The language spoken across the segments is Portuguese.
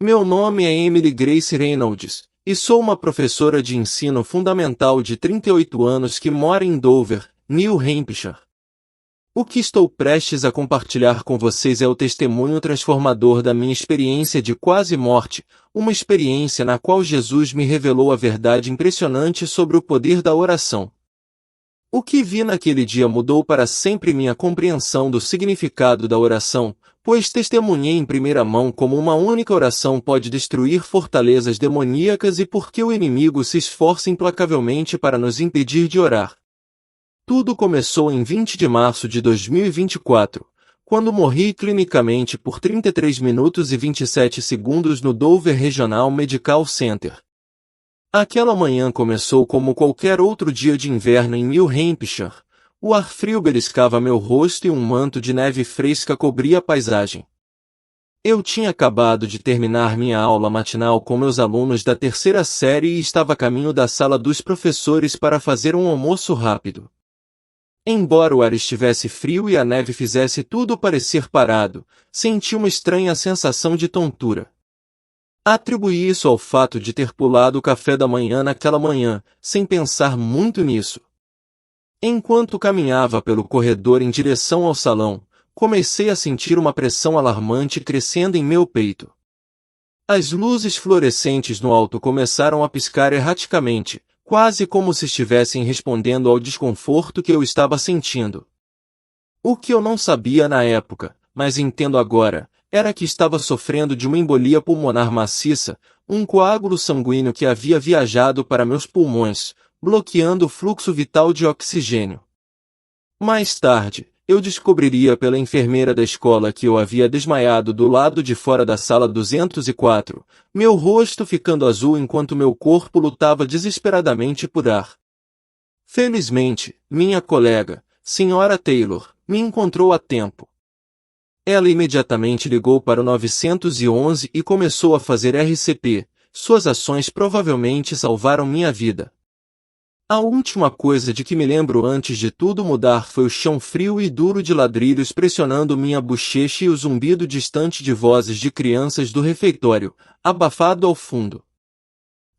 Meu nome é Emily Grace Reynolds, e sou uma professora de ensino fundamental de 38 anos que mora em Dover, New Hampshire. O que estou prestes a compartilhar com vocês é o testemunho transformador da minha experiência de quase morte, uma experiência na qual Jesus me revelou a verdade impressionante sobre o poder da oração. O que vi naquele dia mudou para sempre minha compreensão do significado da oração, pois testemunhei em primeira mão como uma única oração pode destruir fortalezas demoníacas e por que o inimigo se esforça implacavelmente para nos impedir de orar. Tudo começou em 20 de março de 2024, quando morri clinicamente por 33 minutos e 27 segundos no Dover Regional Medical Center. Aquela manhã começou como qualquer outro dia de inverno em New Hampshire. O ar frio beliscava meu rosto e um manto de neve fresca cobria a paisagem. Eu tinha acabado de terminar minha aula matinal com meus alunos da terceira série e estava a caminho da sala dos professores para fazer um almoço rápido. Embora o ar estivesse frio e a neve fizesse tudo parecer parado, senti uma estranha sensação de tontura. Atribuí isso ao fato de ter pulado o café da manhã naquela manhã, sem pensar muito nisso. Enquanto caminhava pelo corredor em direção ao salão, comecei a sentir uma pressão alarmante crescendo em meu peito. As luzes fluorescentes no alto começaram a piscar erraticamente, quase como se estivessem respondendo ao desconforto que eu estava sentindo. O que eu não sabia na época, mas entendo agora, era que estava sofrendo de uma embolia pulmonar maciça, um coágulo sanguíneo que havia viajado para meus pulmões, bloqueando o fluxo vital de oxigênio. Mais tarde, eu descobriria pela enfermeira da escola que eu havia desmaiado do lado de fora da sala 204, meu rosto ficando azul enquanto meu corpo lutava desesperadamente por ar. Felizmente, minha colega, Sra. Taylor, me encontrou a tempo. Ela imediatamente ligou para o 911 e começou a fazer RCP. Suas ações provavelmente salvaram minha vida. A última coisa de que me lembro antes de tudo mudar foi o chão frio e duro de ladrilhos pressionando minha bochecha e o zumbido distante de vozes de crianças do refeitório, abafado ao fundo.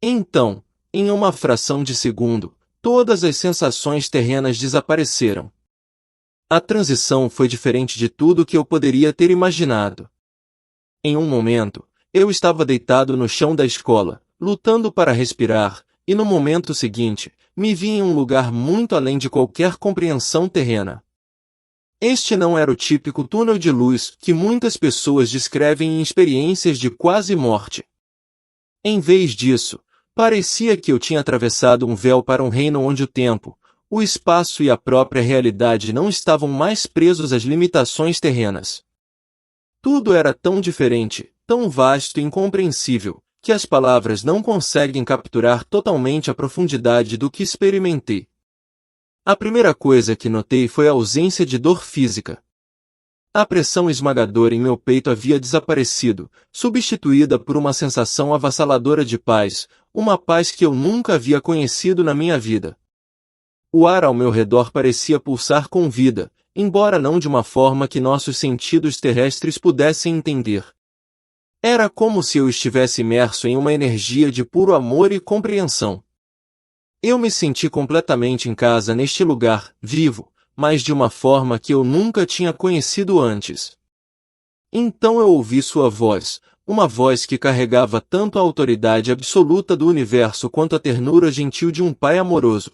Então, em uma fração de segundo, todas as sensações terrenas desapareceram. A transição foi diferente de tudo que eu poderia ter imaginado. Em um momento, eu estava deitado no chão da escola, lutando para respirar, e no momento seguinte, me vi em um lugar muito além de qualquer compreensão terrena. Este não era o típico túnel de luz que muitas pessoas descrevem em experiências de quase morte. Em vez disso, parecia que eu tinha atravessado um véu para um reino onde o tempo, o espaço e a própria realidade não estavam mais presos às limitações terrenas. Tudo era tão diferente, tão vasto e incompreensível, que as palavras não conseguem capturar totalmente a profundidade do que experimentei. A primeira coisa que notei foi a ausência de dor física. A pressão esmagadora em meu peito havia desaparecido, substituída por uma sensação avassaladora de paz, uma paz que eu nunca havia conhecido na minha vida. O ar ao meu redor parecia pulsar com vida, embora não de uma forma que nossos sentidos terrestres pudessem entender. Era como se eu estivesse imerso em uma energia de puro amor e compreensão. Eu me senti completamente em casa neste lugar, vivo, mas de uma forma que eu nunca tinha conhecido antes. Então eu ouvi sua voz, uma voz que carregava tanto a autoridade absoluta do universo quanto a ternura gentil de um pai amoroso.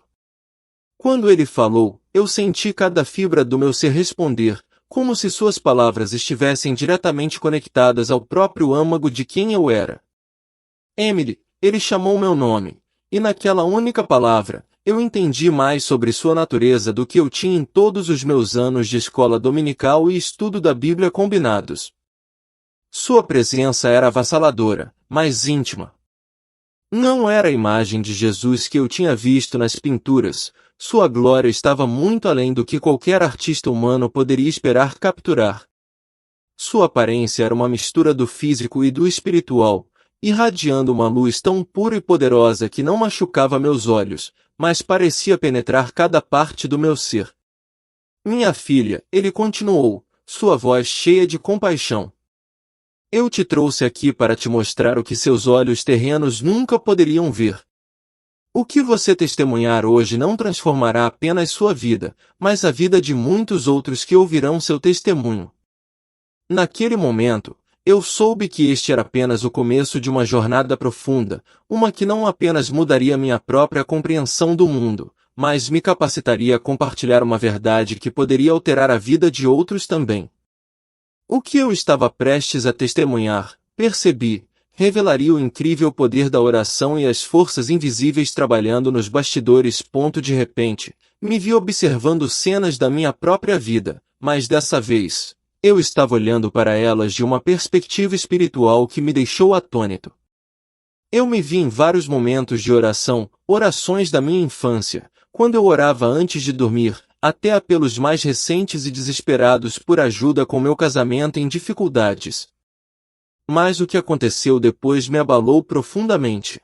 Quando ele falou, eu senti cada fibra do meu ser responder, como se suas palavras estivessem diretamente conectadas ao próprio âmago de quem eu era. Emily, ele chamou meu nome, e naquela única palavra, eu entendi mais sobre sua natureza do que eu tinha em todos os meus anos de escola dominical e estudo da Bíblia combinados. Sua presença era avassaladora, mas íntima. Não era a imagem de Jesus que eu tinha visto nas pinturas, sua glória estava muito além do que qualquer artista humano poderia esperar capturar. Sua aparência era uma mistura do físico e do espiritual, irradiando uma luz tão pura e poderosa que não machucava meus olhos, mas parecia penetrar cada parte do meu ser. Minha filha, ele continuou, sua voz cheia de compaixão. Eu te trouxe aqui para te mostrar o que seus olhos terrenos nunca poderiam ver. O que você testemunhar hoje não transformará apenas sua vida, mas a vida de muitos outros que ouvirão seu testemunho. Naquele momento, eu soube que este era apenas o começo de uma jornada profunda, uma que não apenas mudaria minha própria compreensão do mundo, mas me capacitaria a compartilhar uma verdade que poderia alterar a vida de outros também. O que eu estava prestes a testemunhar, percebi, revelaria o incrível poder da oração e as forças invisíveis trabalhando nos bastidores. De repente, me vi observando cenas da minha própria vida, mas dessa vez, eu estava olhando para elas de uma perspectiva espiritual que me deixou atônito. Eu me vi em vários momentos de oração, orações da minha infância, quando eu orava antes de dormir, até apelos mais recentes e desesperados por ajuda com meu casamento em dificuldades. Mas o que aconteceu depois me abalou profundamente.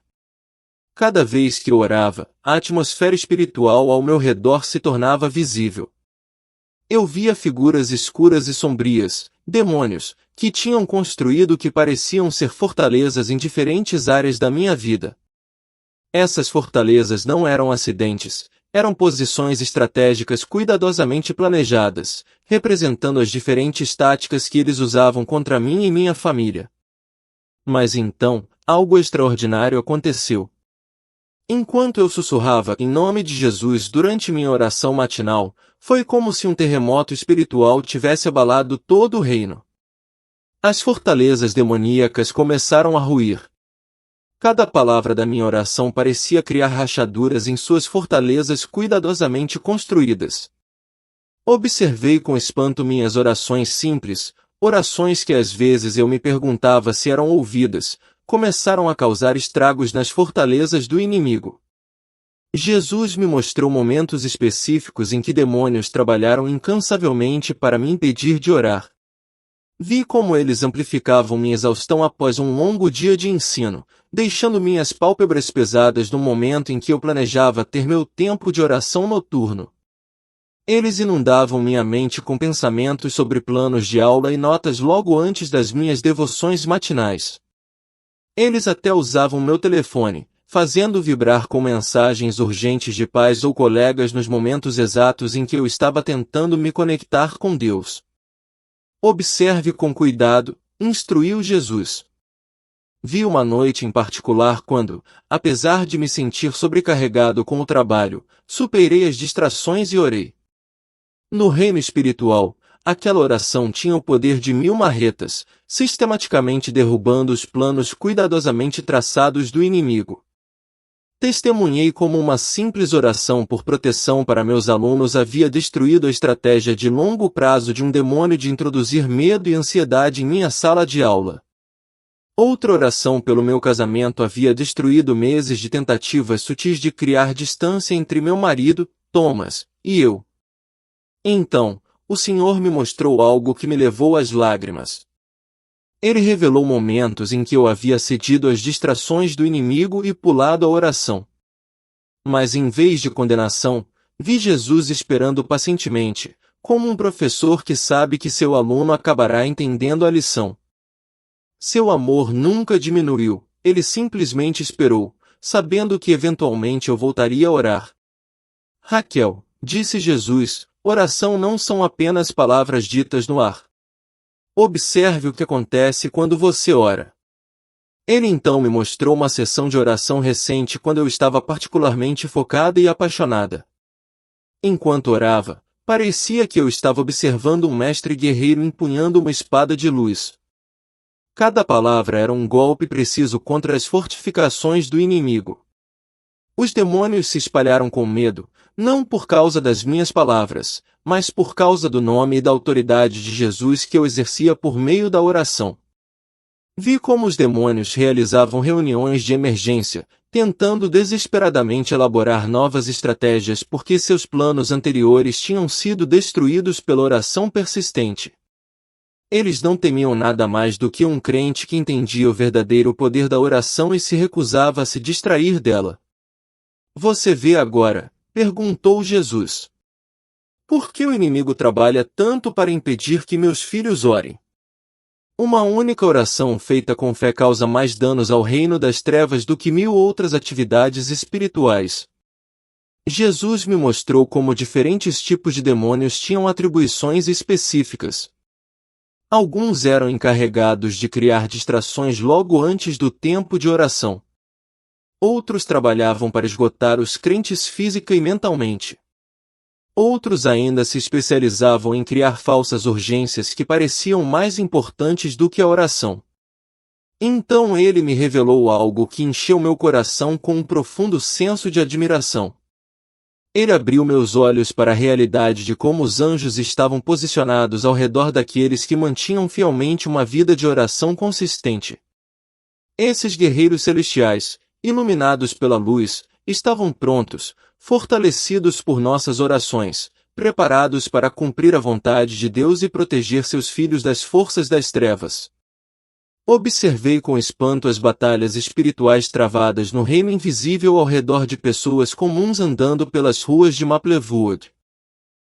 Cada vez que eu orava, a atmosfera espiritual ao meu redor se tornava visível. Eu via figuras escuras e sombrias, demônios, que tinham construído o que pareciam ser fortalezas em diferentes áreas da minha vida. Essas fortalezas não eram acidentes, eram posições estratégicas cuidadosamente planejadas, representando as diferentes táticas que eles usavam contra mim e minha família. Mas então, algo extraordinário aconteceu. Enquanto eu sussurrava em nome de Jesus durante minha oração matinal, foi como se um terremoto espiritual tivesse abalado todo o reino. As fortalezas demoníacas começaram a ruir. Cada palavra da minha oração parecia criar rachaduras em suas fortalezas cuidadosamente construídas. Observei com espanto minhas orações simples, orações que às vezes eu me perguntava se eram ouvidas, começaram a causar estragos nas fortalezas do inimigo. Jesus me mostrou momentos específicos em que demônios trabalharam incansavelmente para me impedir de orar. Vi como eles amplificavam minha exaustão após um longo dia de ensino, deixando minhas pálpebras pesadas no momento em que eu planejava ter meu tempo de oração noturno. Eles inundavam minha mente com pensamentos sobre planos de aula e notas logo antes das minhas devoções matinais. Eles até usavam meu telefone, fazendo vibrar com mensagens urgentes de pais ou colegas nos momentos exatos em que eu estava tentando me conectar com Deus. Observe com cuidado, instruiu Jesus. Vi uma noite em particular quando, apesar de me sentir sobrecarregado com o trabalho, superei as distrações e orei. No reino espiritual, aquela oração tinha o poder de 1000 marretas, sistematicamente derrubando os planos cuidadosamente traçados do inimigo. Testemunhei como uma simples oração por proteção para meus alunos havia destruído a estratégia de longo prazo de um demônio de introduzir medo e ansiedade em minha sala de aula. Outra oração pelo meu casamento havia destruído meses de tentativas sutis de criar distância entre meu marido, Thomas, e eu. Então, o Senhor me mostrou algo que me levou às lágrimas. Ele revelou momentos em que eu havia cedido às distrações do inimigo e pulado a oração. Mas em vez de condenação, vi Jesus esperando pacientemente, como um professor que sabe que seu aluno acabará entendendo a lição. Seu amor nunca diminuiu, ele simplesmente esperou, sabendo que eventualmente eu voltaria a orar. Raquel, disse Jesus, oração não são apenas palavras ditas no ar. Observe o que acontece quando você ora. Ele então me mostrou uma sessão de oração recente quando eu estava particularmente focada e apaixonada. Enquanto orava, parecia que eu estava observando um mestre guerreiro empunhando uma espada de luz. Cada palavra era um golpe preciso contra as fortificações do inimigo. Os demônios se espalharam com medo, não por causa das minhas palavras, mas por causa do nome e da autoridade de Jesus que eu exercia por meio da oração. Vi como os demônios realizavam reuniões de emergência, tentando desesperadamente elaborar novas estratégias porque seus planos anteriores tinham sido destruídos pela oração persistente. Eles não temiam nada mais do que um crente que entendia o verdadeiro poder da oração e se recusava a se distrair dela. Você vê agora, perguntou Jesus. Por que o inimigo trabalha tanto para impedir que meus filhos orem? Uma única oração feita com fé causa mais danos ao reino das trevas do que 1000 outras atividades espirituais. Jesus me mostrou como diferentes tipos de demônios tinham atribuições específicas. Alguns eram encarregados de criar distrações logo antes do tempo de oração. Outros trabalhavam para esgotar os crentes física e mentalmente. Outros ainda se especializavam em criar falsas urgências que pareciam mais importantes do que a oração. Então ele me revelou algo que encheu meu coração com um profundo senso de admiração. Ele abriu meus olhos para a realidade de como os anjos estavam posicionados ao redor daqueles que mantinham fielmente uma vida de oração consistente. Esses guerreiros celestiais, iluminados pela luz, estavam prontos, fortalecidos por nossas orações, preparados para cumprir a vontade de Deus e proteger seus filhos das forças das trevas. Observei com espanto as batalhas espirituais travadas no reino invisível ao redor de pessoas comuns andando pelas ruas de Maplewood.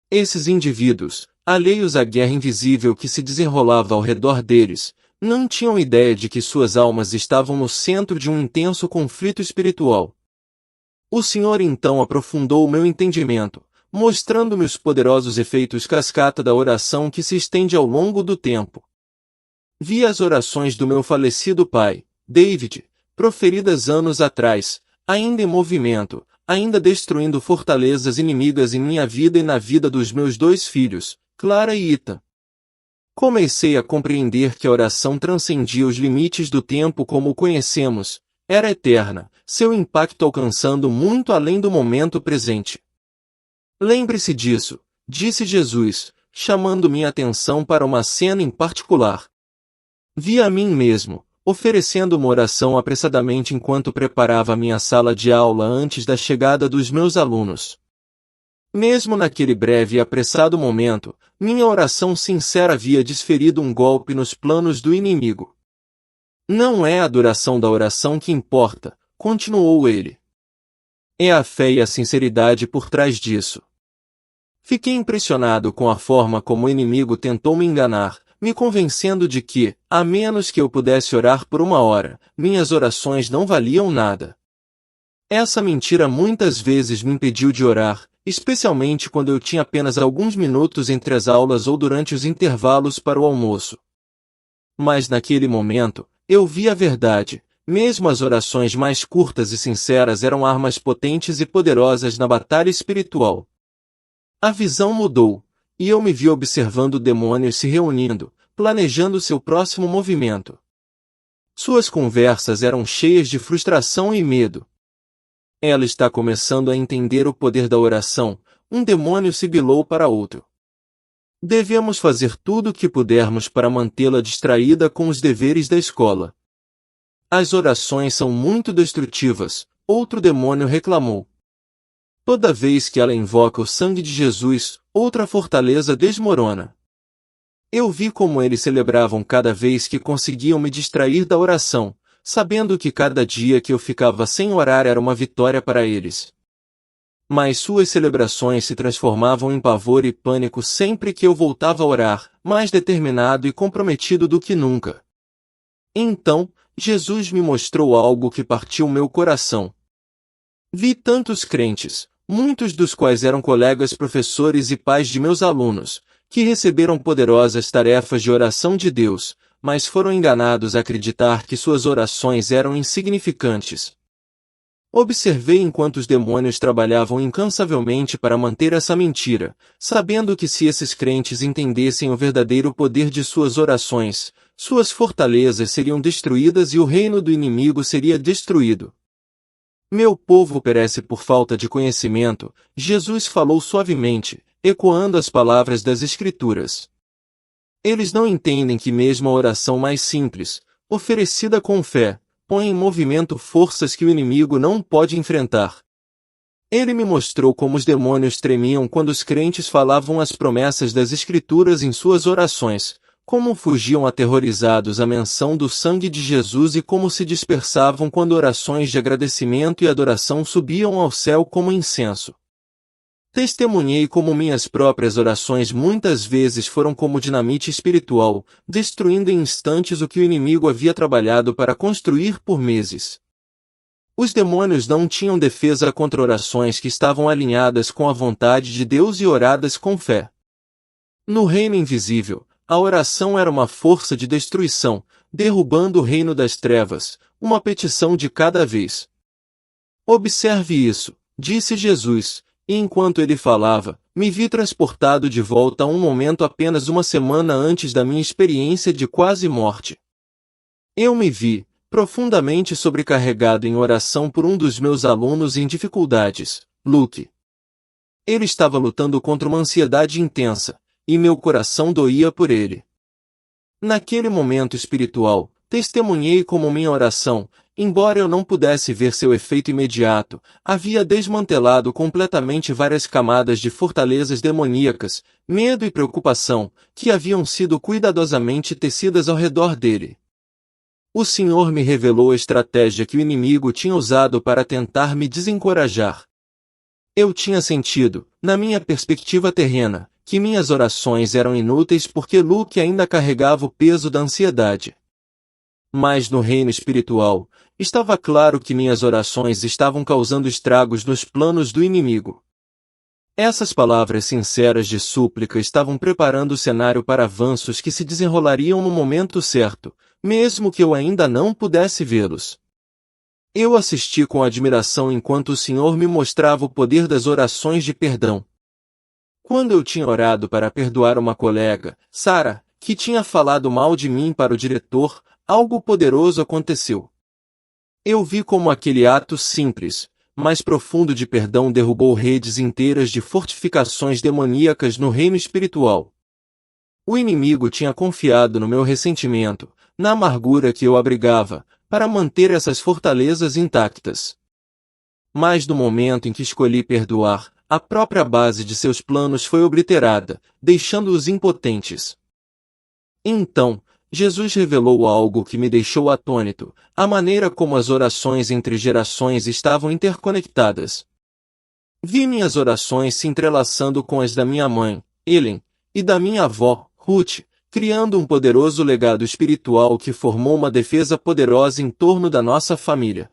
Esses indivíduos, alheios à guerra invisível que se desenrolava ao redor deles, não tinham ideia de que suas almas estavam no centro de um intenso conflito espiritual. O Senhor então aprofundou o meu entendimento, mostrando-me os poderosos efeitos cascata da oração que se estende ao longo do tempo. Vi as orações do meu falecido pai, David, proferidas anos atrás, ainda em movimento, ainda destruindo fortalezas inimigas em minha vida e na vida dos meus 2 filhos, Clara e Ita. Comecei a compreender que a oração transcendia os limites do tempo como o conhecemos, era eterna, seu impacto alcançando muito além do momento presente. Lembre-se disso, disse Jesus, chamando minha atenção para uma cena em particular. Vi a mim mesmo, oferecendo uma oração apressadamente enquanto preparava minha sala de aula antes da chegada dos meus alunos. Mesmo naquele breve e apressado momento, minha oração sincera havia desferido um golpe nos planos do inimigo. Não é a duração da oração que importa, continuou ele. É a fé e a sinceridade por trás disso. Fiquei impressionado com a forma como o inimigo tentou me enganar, me convencendo de que, a menos que eu pudesse orar por 1 hora, minhas orações não valiam nada. Essa mentira muitas vezes me impediu de orar, especialmente quando eu tinha apenas alguns minutos entre as aulas ou durante os intervalos para o almoço. Mas naquele momento, eu vi a verdade, mesmo as orações mais curtas e sinceras eram armas potentes e poderosas na batalha espiritual. A visão mudou, e eu me vi observando demônios se reunindo, planejando seu próximo movimento. Suas conversas eram cheias de frustração e medo. Ela está começando a entender o poder da oração, um demônio sibilou para outro. Devemos fazer tudo o que pudermos para mantê-la distraída com os deveres da escola. As orações são muito destrutivas, outro demônio reclamou. Toda vez que ela invoca o sangue de Jesus, outra fortaleza desmorona. Eu vi como eles celebravam cada vez que conseguiam me distrair da oração, sabendo que cada dia que eu ficava sem orar era uma vitória para eles. Mas suas celebrações se transformavam em pavor e pânico sempre que eu voltava a orar, mais determinado e comprometido do que nunca. Então, Jesus me mostrou algo que partiu meu coração. Vi tantos crentes, muitos dos quais eram colegas professores e pais de meus alunos, que receberam poderosas tarefas de oração de Deus, mas foram enganados a acreditar que suas orações eram insignificantes. Observei enquanto os demônios trabalhavam incansavelmente para manter essa mentira, sabendo que se esses crentes entendessem o verdadeiro poder de suas orações, suas fortalezas seriam destruídas e o reino do inimigo seria destruído. Meu povo perece por falta de conhecimento, Jesus falou suavemente, ecoando as palavras das Escrituras. Eles não entendem que mesmo a oração mais simples, oferecida com fé, põe em movimento forças que o inimigo não pode enfrentar. Ele me mostrou como os demônios tremiam quando os crentes falavam as promessas das Escrituras em suas orações, como fugiam aterrorizados à menção do sangue de Jesus e como se dispersavam quando orações de agradecimento e adoração subiam ao céu como incenso. Testemunhei como minhas próprias orações muitas vezes foram como dinamite espiritual, destruindo em instantes o que o inimigo havia trabalhado para construir por meses. Os demônios não tinham defesa contra orações que estavam alinhadas com a vontade de Deus e oradas com fé. No reino invisível, a oração era uma força de destruição, derrubando o reino das trevas, uma petição de cada vez. Observe isso, disse Jesus, e enquanto ele falava, me vi transportado de volta a um momento apenas uma semana antes da minha experiência de quase morte. Eu me vi, profundamente sobrecarregado em oração por um dos meus alunos em dificuldades, Luke. Ele estava lutando contra uma ansiedade intensa, e meu coração doía por ele. Naquele momento espiritual, testemunhei como minha oração, embora eu não pudesse ver seu efeito imediato, havia desmantelado completamente várias camadas de fortalezas demoníacas, medo e preocupação, que haviam sido cuidadosamente tecidas ao redor dele. O Senhor me revelou a estratégia que o inimigo tinha usado para tentar me desencorajar. Eu tinha sentido, na minha perspectiva terrena, que minhas orações eram inúteis porque Luke ainda carregava o peso da ansiedade. Mas no reino espiritual, estava claro que minhas orações estavam causando estragos nos planos do inimigo. Essas palavras sinceras de súplica estavam preparando o cenário para avanços que se desenrolariam no momento certo, mesmo que eu ainda não pudesse vê-los. Eu assisti com admiração enquanto o Senhor me mostrava o poder das orações de perdão. Quando eu tinha orado para perdoar uma colega, Sarah, que tinha falado mal de mim para o diretor, algo poderoso aconteceu. Eu vi como aquele ato simples, mas profundo de perdão derrubou redes inteiras de fortificações demoníacas no reino espiritual. O inimigo tinha confiado no meu ressentimento, na amargura que eu abrigava, para manter essas fortalezas intactas. Mas no momento em que escolhi perdoar, a própria base de seus planos foi obliterada, deixando-os impotentes. Então, Jesus revelou algo que me deixou atônito, a maneira como as orações entre gerações estavam interconectadas. Vi minhas orações se entrelaçando com as da minha mãe, Ellen, e da minha avó, Ruth, criando um poderoso legado espiritual que formou uma defesa poderosa em torno da nossa família.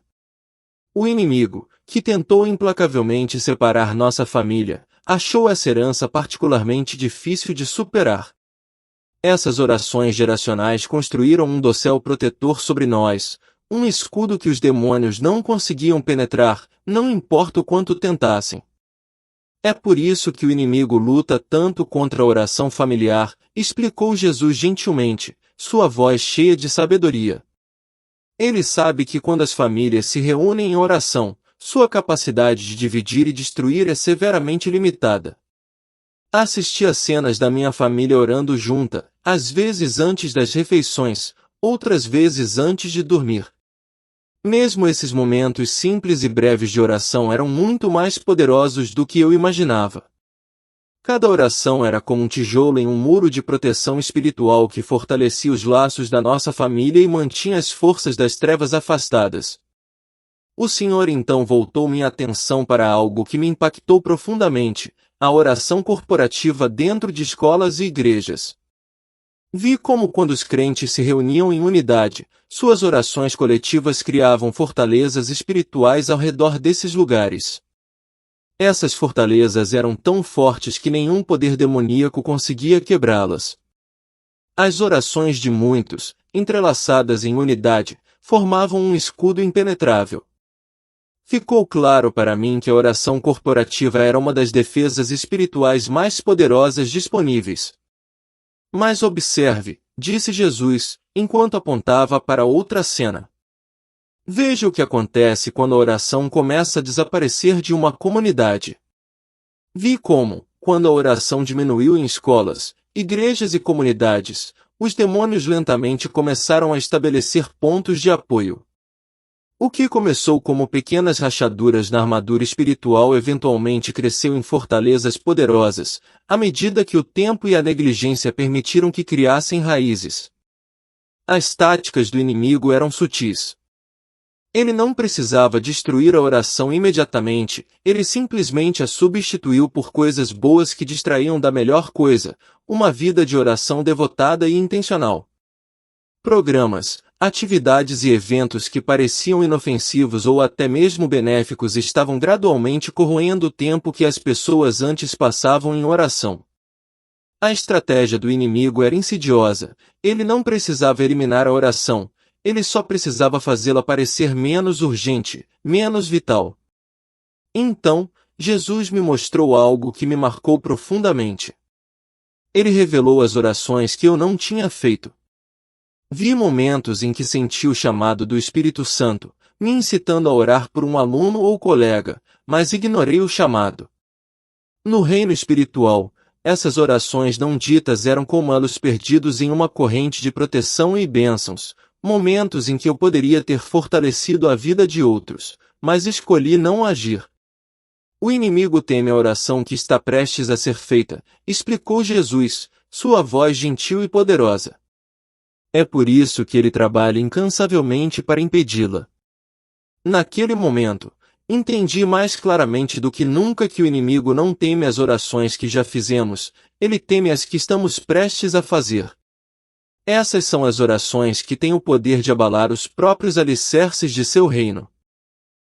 O inimigo, que tentou implacavelmente separar nossa família, achou essa herança particularmente difícil de superar. Essas orações geracionais construíram um dossel protetor sobre nós, um escudo que os demônios não conseguiam penetrar, não importa o quanto tentassem. É por isso que o inimigo luta tanto contra a oração familiar, explicou Jesus gentilmente, sua voz cheia de sabedoria. Ele sabe que quando as famílias se reúnem em oração, sua capacidade de dividir e destruir é severamente limitada. Assisti a cenas da minha família orando junta, às vezes antes das refeições, outras vezes antes de dormir. Mesmo esses momentos simples e breves de oração eram muito mais poderosos do que eu imaginava. Cada oração era como um tijolo em um muro de proteção espiritual que fortalecia os laços da nossa família e mantinha as forças das trevas afastadas. O Senhor então voltou minha atenção para algo que me impactou profundamente, a oração corporativa dentro de escolas e igrejas. Vi como quando os crentes se reuniam em unidade, suas orações coletivas criavam fortalezas espirituais ao redor desses lugares. Essas fortalezas eram tão fortes que nenhum poder demoníaco conseguia quebrá-las. As orações de muitos, entrelaçadas em unidade, formavam um escudo impenetrável. Ficou claro para mim que a oração corporativa era uma das defesas espirituais mais poderosas disponíveis. Mas observe, disse Jesus, enquanto apontava para outra cena. Veja o que acontece quando a oração começa a desaparecer de uma comunidade. Vi como, quando a oração diminuiu em escolas, igrejas e comunidades, os demônios lentamente começaram a estabelecer pontos de apoio. O que começou como pequenas rachaduras na armadura espiritual eventualmente cresceu em fortalezas poderosas, à medida que o tempo e a negligência permitiram que criassem raízes. As táticas do inimigo eram sutis. Ele não precisava destruir a oração imediatamente, ele simplesmente a substituiu por coisas boas que distraíam da melhor coisa, uma vida de oração devotada e intencional. Programas, atividades e eventos que pareciam inofensivos ou até mesmo benéficos estavam gradualmente corroendo o tempo que as pessoas antes passavam em oração. A estratégia do inimigo era insidiosa, ele não precisava eliminar a oração, ele só precisava fazê-la parecer menos urgente, menos vital. Então, Jesus me mostrou algo que me marcou profundamente. Ele revelou as orações que eu não tinha feito. Vi momentos em que senti o chamado do Espírito Santo, me incitando a orar por um aluno ou colega, mas ignorei o chamado. No reino espiritual, essas orações não ditas eram como elos perdidos em uma corrente de proteção e bênçãos, momentos em que eu poderia ter fortalecido a vida de outros, mas escolhi não agir. O inimigo teme a oração que está prestes a ser feita, explicou Jesus, sua voz gentil e poderosa. É por isso que ele trabalha incansavelmente para impedi-la. Naquele momento, entendi mais claramente do que nunca que o inimigo não teme as orações que já fizemos, ele teme as que estamos prestes a fazer. Essas são as orações que têm o poder de abalar os próprios alicerces de seu reino.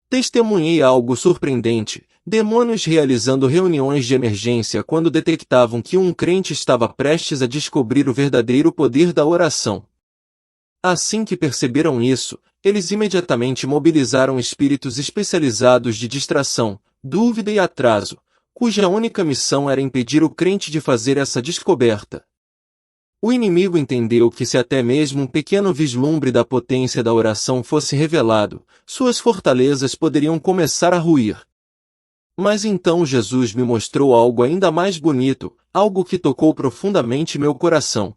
Testemunhei algo surpreendente, demônios realizando reuniões de emergência quando detectavam que um crente estava prestes a descobrir o verdadeiro poder da oração. Assim que perceberam isso, eles imediatamente mobilizaram espíritos especializados de distração, dúvida e atraso, cuja única missão era impedir o crente de fazer essa descoberta. O inimigo entendeu que se até mesmo um pequeno vislumbre da potência da oração fosse revelado, suas fortalezas poderiam começar a ruir. Mas então Jesus me mostrou algo ainda mais bonito, algo que tocou profundamente meu coração.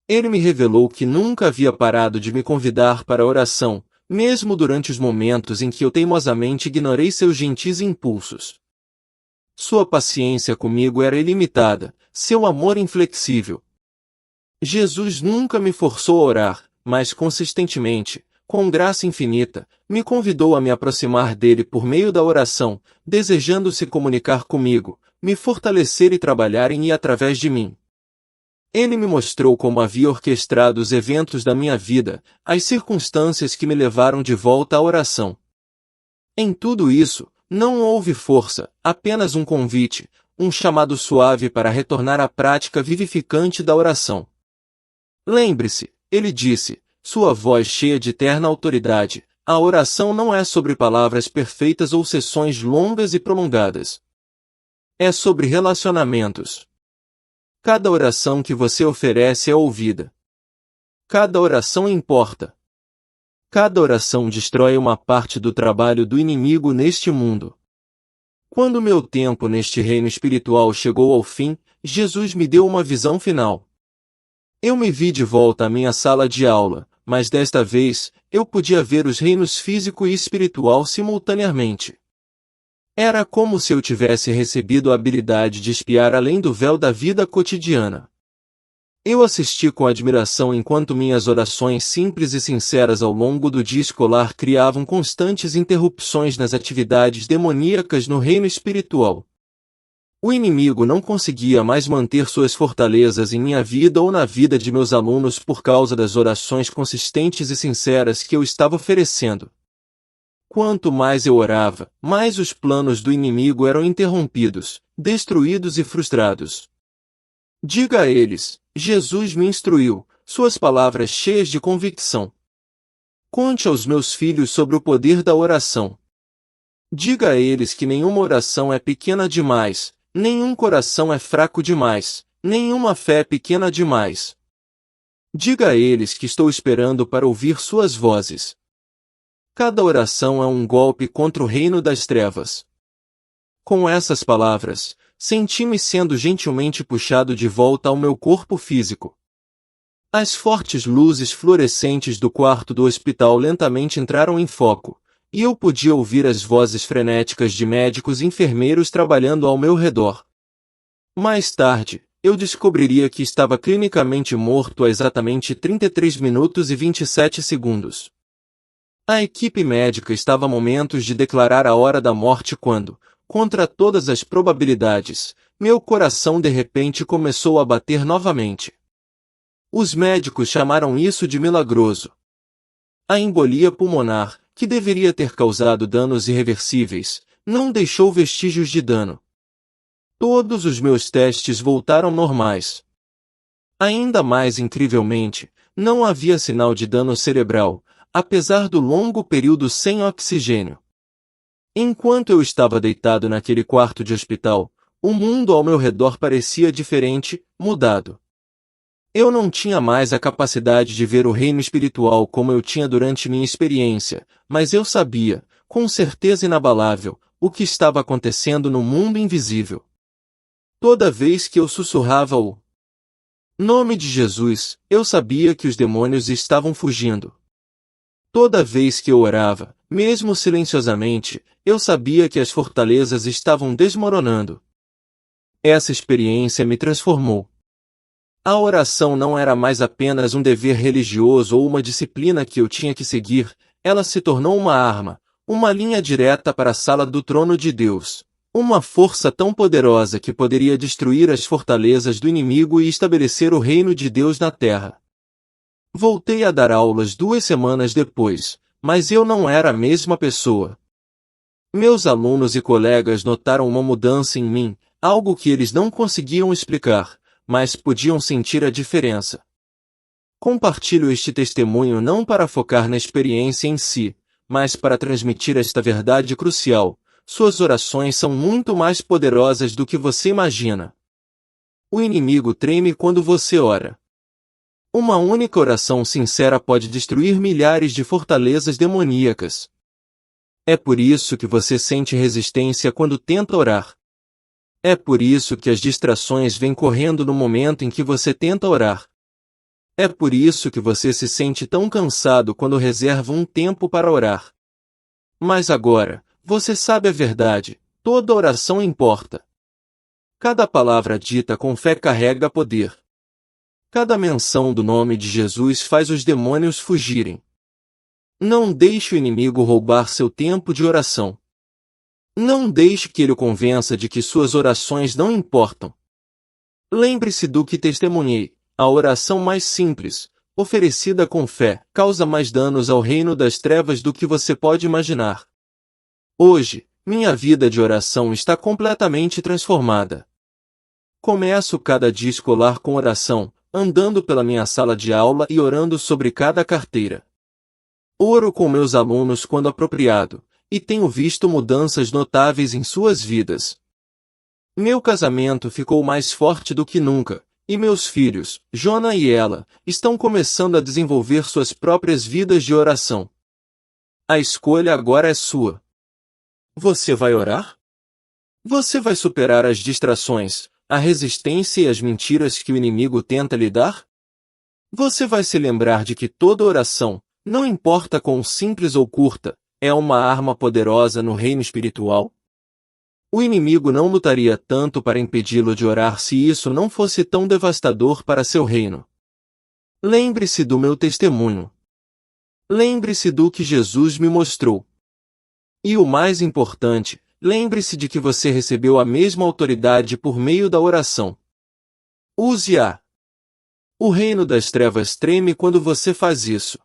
Ele me revelou que nunca havia parado de me convidar para a oração, mesmo durante os momentos em que eu teimosamente ignorei seus gentis impulsos. Sua paciência comigo era ilimitada, seu amor inflexível. Jesus nunca me forçou a orar, mas consistentemente, com graça infinita, me convidou a me aproximar dele por meio da oração, desejando se comunicar comigo, me fortalecer e trabalhar em e através de mim. Ele me mostrou como havia orquestrado os eventos da minha vida, as circunstâncias que me levaram de volta à oração. Em tudo isso, não houve força, apenas um convite, um chamado suave para retornar à prática vivificante da oração. Lembre-se, ele disse, sua voz cheia de terna autoridade, a oração não é sobre palavras perfeitas ou sessões longas e prolongadas. É sobre relacionamentos. Cada oração que você oferece é ouvida. Cada oração importa. Cada oração destrói uma parte do trabalho do inimigo neste mundo. Quando meu tempo neste reino espiritual chegou ao fim, Jesus me deu uma visão final. Eu me vi de volta à minha sala de aula, mas desta vez, eu podia ver os reinos físico e espiritual simultaneamente. Era como se eu tivesse recebido a habilidade de espiar além do véu da vida cotidiana. Eu assisti com admiração enquanto minhas orações simples e sinceras ao longo do dia escolar criavam constantes interrupções nas atividades demoníacas no reino espiritual. O inimigo não conseguia mais manter suas fortalezas em minha vida ou na vida de meus alunos por causa das orações consistentes e sinceras que eu estava oferecendo. Quanto mais eu orava, mais os planos do inimigo eram interrompidos, destruídos e frustrados. Diga a eles, Jesus me instruiu, suas palavras cheias de convicção. Conte aos meus filhos sobre o poder da oração. Diga a eles que nenhuma oração é pequena demais, nenhum coração é fraco demais, nenhuma fé é pequena demais. Diga a eles que estou esperando para ouvir suas vozes. Cada oração é um golpe contra o reino das trevas. Com essas palavras, senti-me sendo gentilmente puxado de volta ao meu corpo físico. As fortes luzes fluorescentes do quarto do hospital lentamente entraram em foco, e eu podia ouvir as vozes frenéticas de médicos e enfermeiros trabalhando ao meu redor. Mais tarde, eu descobriria que estava clinicamente morto há exatamente 33 minutos e 27 segundos. A equipe médica estava a momentos de declarar a hora da morte quando, contra todas as probabilidades, meu coração de repente começou a bater novamente. Os médicos chamaram isso de milagroso. A embolia pulmonar, que deveria ter causado danos irreversíveis, não deixou vestígios de dano. Todos os meus testes voltaram normais. Ainda mais incrivelmente, não havia sinal de dano cerebral, apesar do longo período sem oxigênio. Enquanto eu estava deitado naquele quarto de hospital, o mundo ao meu redor parecia diferente, mudado. Eu não tinha mais a capacidade de ver o reino espiritual como eu tinha durante minha experiência, mas eu sabia, com certeza inabalável, o que estava acontecendo no mundo invisível. Toda vez que eu sussurrava o nome de Jesus, eu sabia que os demônios estavam fugindo. Toda vez que eu orava, mesmo silenciosamente, eu sabia que as fortalezas estavam desmoronando. Essa experiência me transformou. A oração não era mais apenas um dever religioso ou uma disciplina que eu tinha que seguir, ela se tornou uma arma, uma linha direta para a sala do trono de Deus. Uma força tão poderosa que poderia destruir as fortalezas do inimigo e estabelecer o reino de Deus na terra. Voltei a dar aulas 2 semanas depois, mas eu não era a mesma pessoa. Meus alunos e colegas notaram uma mudança em mim, algo que eles não conseguiam explicar, mas podiam sentir a diferença. Compartilho este testemunho não para focar na experiência em si, mas para transmitir esta verdade crucial: suas orações são muito mais poderosas do que você imagina. O inimigo treme quando você ora. Uma única oração sincera pode destruir milhares de fortalezas demoníacas. É por isso que você sente resistência quando tenta orar. É por isso que as distrações vêm correndo no momento em que você tenta orar. É por isso que você se sente tão cansado quando reserva um tempo para orar. Mas agora, você sabe a verdade: toda oração importa. Cada palavra dita com fé carrega poder. Cada menção do nome de Jesus faz os demônios fugirem. Não deixe o inimigo roubar seu tempo de oração. Não deixe que ele o convença de que suas orações não importam. Lembre-se do que testemunhei: a oração mais simples, oferecida com fé, causa mais danos ao reino das trevas do que você pode imaginar. Hoje, minha vida de oração está completamente transformada. Começo cada dia escolar com oração, andando pela minha sala de aula e orando sobre cada carteira. Oro com meus alunos quando apropriado, e tenho visto mudanças notáveis em suas vidas. Meu casamento ficou mais forte do que nunca, e meus filhos, Jonah e Ella, estão começando a desenvolver suas próprias vidas de oração. A escolha agora é sua. Você vai orar? Você vai superar as distrações, a resistência e as mentiras que o inimigo tenta lhe dar? Você vai se lembrar de que toda oração, não importa quão simples ou curta, é uma arma poderosa no reino espiritual? O inimigo não lutaria tanto para impedi-lo de orar se isso não fosse tão devastador para seu reino. Lembre-se do meu testemunho. Lembre-se do que Jesus me mostrou. E o mais importante, lembre-se de que você recebeu a mesma autoridade por meio da oração. Use-a. O reino das trevas treme quando você faz isso.